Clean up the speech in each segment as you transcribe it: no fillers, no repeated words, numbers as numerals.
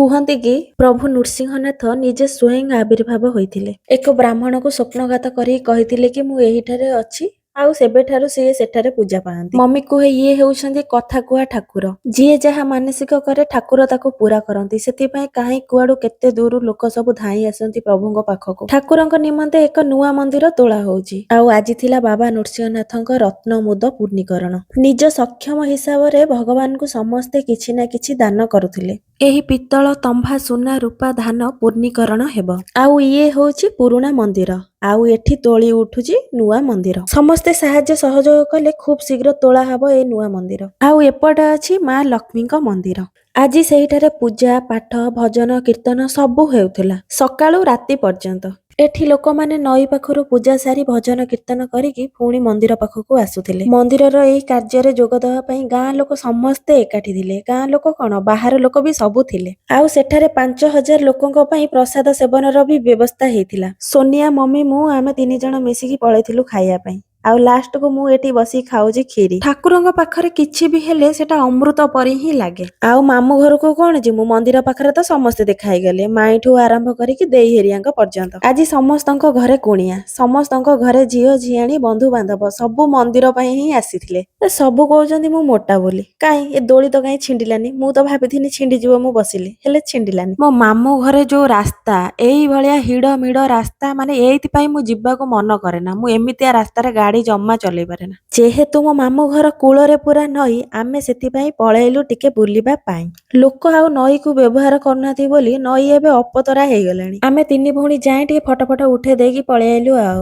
କୁହନ୍ତି କି ପ୍ରଭୁ ନୃସିଂହନାଥ ନିଜେ ସ୍ୱୟଂ ଆବିର୍ଭାବ ହୋଇଥିଲେ। ଏକ ବ୍ରାହ୍ମଣକୁ ସ୍ୱପ୍ନଘାତ କରି କହିଥିଲେ କି ମୁଁ ଏହିଠାରେ ଅଛି ଆଉ ସେବେଠାରୁ ସିଏ ସେଠାରେ ପୂଜା ପାଆନ୍ତି। ମମି କୁହେ ଇଏ ହେଉଛନ୍ତି କଥା କୁହା ଠାକୁର। ଯିଏ ଯାହା ମାନସିକ କରେ ଠାକୁର ତାକୁ ପୁରା କରନ୍ତି। ସେଥିପାଇଁ କାହିଁ କୁଆଡୁ କେତେ ଦୂର ଲୋକ ସବୁ ଧାଇଁ ଆସନ୍ତି ପ୍ରଭୁଙ୍କ ପାଖକୁ। ଠାକୁରଙ୍କ ନିମନ୍ତେ ଏକ ନୂଆ ମନ୍ଦିର ତୋଳା ହଉଛି। ଆଉ ଆଜି ଥିଲା ବାବା ନୃସିଂହନାଥଙ୍କ ରତ୍ନମୁଦ ପୂର୍ଣ୍ଣୀକରଣ। ନିଜ ସକ୍ଷମ ହିସାବରେ ଭଗବାନଙ୍କୁ ସମସ୍ତେ କିଛି ନା କିଛି ଦାନ କରୁଥିଲେ। ଏହି ପିତ୍ତଳ ତମ୍ଭା ସୁନା ରୂପା ଧାନ ପୂର୍ଣ୍ଣୀକରଣ ହେବ। ଆଉ ଇଏ ହଉଛି ପୁରୁଣା ମନ୍ଦିର। ଆଉ ଏଠି ତୋଳି ଉଠୁଛି ନୂଆ ମନ୍ଦିର। ସମସ୍ତେ ସାହାଯ୍ୟ ସହଯୋଗ କଲେ ଖୁବ୍ ଶୀଘ୍ର ତୋଳା ହବ ଏ ନୂଆ ମନ୍ଦିର। ଆଉ ଏପଟେ ଅଛି ମା ଲକ୍ଷ୍ମୀଙ୍କ ମନ୍ଦିର। ଆଜି ସେହିଠାରେ ପୂଜା ପାଠ ଭଜନ କୀର୍ତ୍ତନ ସବୁ ହେଉଥିଲା ସକାଳୁ ରାତି ପର୍ଯ୍ୟନ୍ତ। ଏଠି ଲୋକମାନେ ନଈ ପାଖରୁ ପୂଜା ସାରି ଭଜନ କୀର୍ତ୍ତନ କରିକି ପୁଣି ମନ୍ଦିର ପାଖକୁ ଆସୁଥିଲେ। ମନ୍ଦିରର ଏହି କାର୍ଯ୍ୟରେ ଯୋଗ ଦେବା ପାଇଁ ଗାଁ ଲୋକ ସମସ୍ତେ ଏକାଠି ଥିଲେ। ଗାଁ ଲୋକ କଣ ବାହାର ଲୋକ ବି ସବୁ ଥିଲେ। ଆଉ ସେଠାରେ 5,000 ଲୋକଙ୍କ ପାଇଁ ପ୍ରସାଦ ସେବନର ବି ବ୍ୟବସ୍ଥା ହେଇଥିଲା। ସୋନିଆ ମମି ମୁଁ ଆମେ 3 ଜଣ ମିଶିକି ପଳେଇଥିଲୁ ଖାଇବା ପାଇଁ। ଆଉ ଲାଷ୍ଟକୁ ମୁଁ ଏଠି ବସିକି ଖାଉଛି କ୍ଷୀରି। ଠାକୁରଙ୍କ ପାଖରେ କିଛି ବି ହେଲେ ସେଟା ଅମୃତ ପରି ହିଁ ଲାଗେ। ଆଉ ମାମୁଁ ଘରକୁ କଣ ଯିବୁ, ମନ୍ଦିର ପାଖରେ ତ ସମସ୍ତେ ଦେଖା ହେଇଗଲେ, ମାଇଠୁ ଆରମ୍ଭ କରିକି ଦେଇ ହେରିଆଙ୍କ ପର୍ଯ୍ୟନ୍ତ। ଆଜି ସମସ୍ତଙ୍କ ଘରେ କୁଣିଆ, ସମସ୍ତଙ୍କ ଘରେ ଝିଅ ଝିଆଣି ବନ୍ଧୁବାନ୍ଧବ ସବୁ ମନ୍ଦିର ପାଇଁ ହିଁ ଆସିଥିଲେ। ସବୁ କହୁଛନ୍ତି ମୁଁ ମୋଟା ବୋଲି। କାହିଁ ଏ ଦୋଳି ତ କାହିଁ ଛିଣ୍ଡିଲାନି। ମୁଁ ତ ଭାବିଥିଲି ଛିଣ୍ଡିଯିବ ମୁଁ ବସିଲି, ହେଲେ ଛିଣ୍ଡିଲାନି। ମୋ ମାମୁଁ ଘରେ ଯୋଉ ରାସ୍ତା, ଏଇଭଳିଆ ହିଡ଼ ମିଡ଼ ରାସ୍ତା, ମାନେ ଏଇଥିପାଇଁ ମୁଁ ଯିବାକୁ ମନ କରେ ନା। ମୁଁ ଏମିତିଆ ରାସ୍ତାରେ ଗାଡି ଜମା ଚଲେଇ ପାରେ ନା। ଯେହେତୁ ମୋ ମାମୁଁ ଘର କୂଳରେ ପୁରା ନଈ, ଆମେ ସେଥିପାଇଁ ପଳେଇଲୁ ଟିକେ ବୁଲିବା ପାଇଁ। ଲୋକ ଆଉ ନଈକୁ ବ୍ୟବହାର କରୁନାହାନ୍ତି ବୋଲି ନଈ ଏବେ ଅପତରା ହେଇଗଲାଣି। ଆମେ 3 ଭଉଣୀ ଯାଇ ଟିକେ ଫଟୋ ଫଟୋ ଉଠେଇ ଦେଇକି ପଳେଇ ଆଇଲୁ। ଆଉ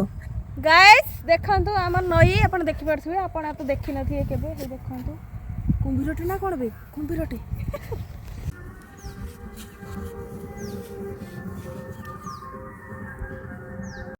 ଗାଇସ୍ ଦେଖନ୍ତୁ ଆମର ନଈ, ଆପଣ ଦେଖିପାରୁଥିବେ, ଆପଣ ତ ଦେଖିନଥିବେ କେବେ। ଦେଖନ୍ତୁ କୁମ୍ଭୀରଟେ ନା କଣ ବେ, କୁମ୍ଭୀରଟେ।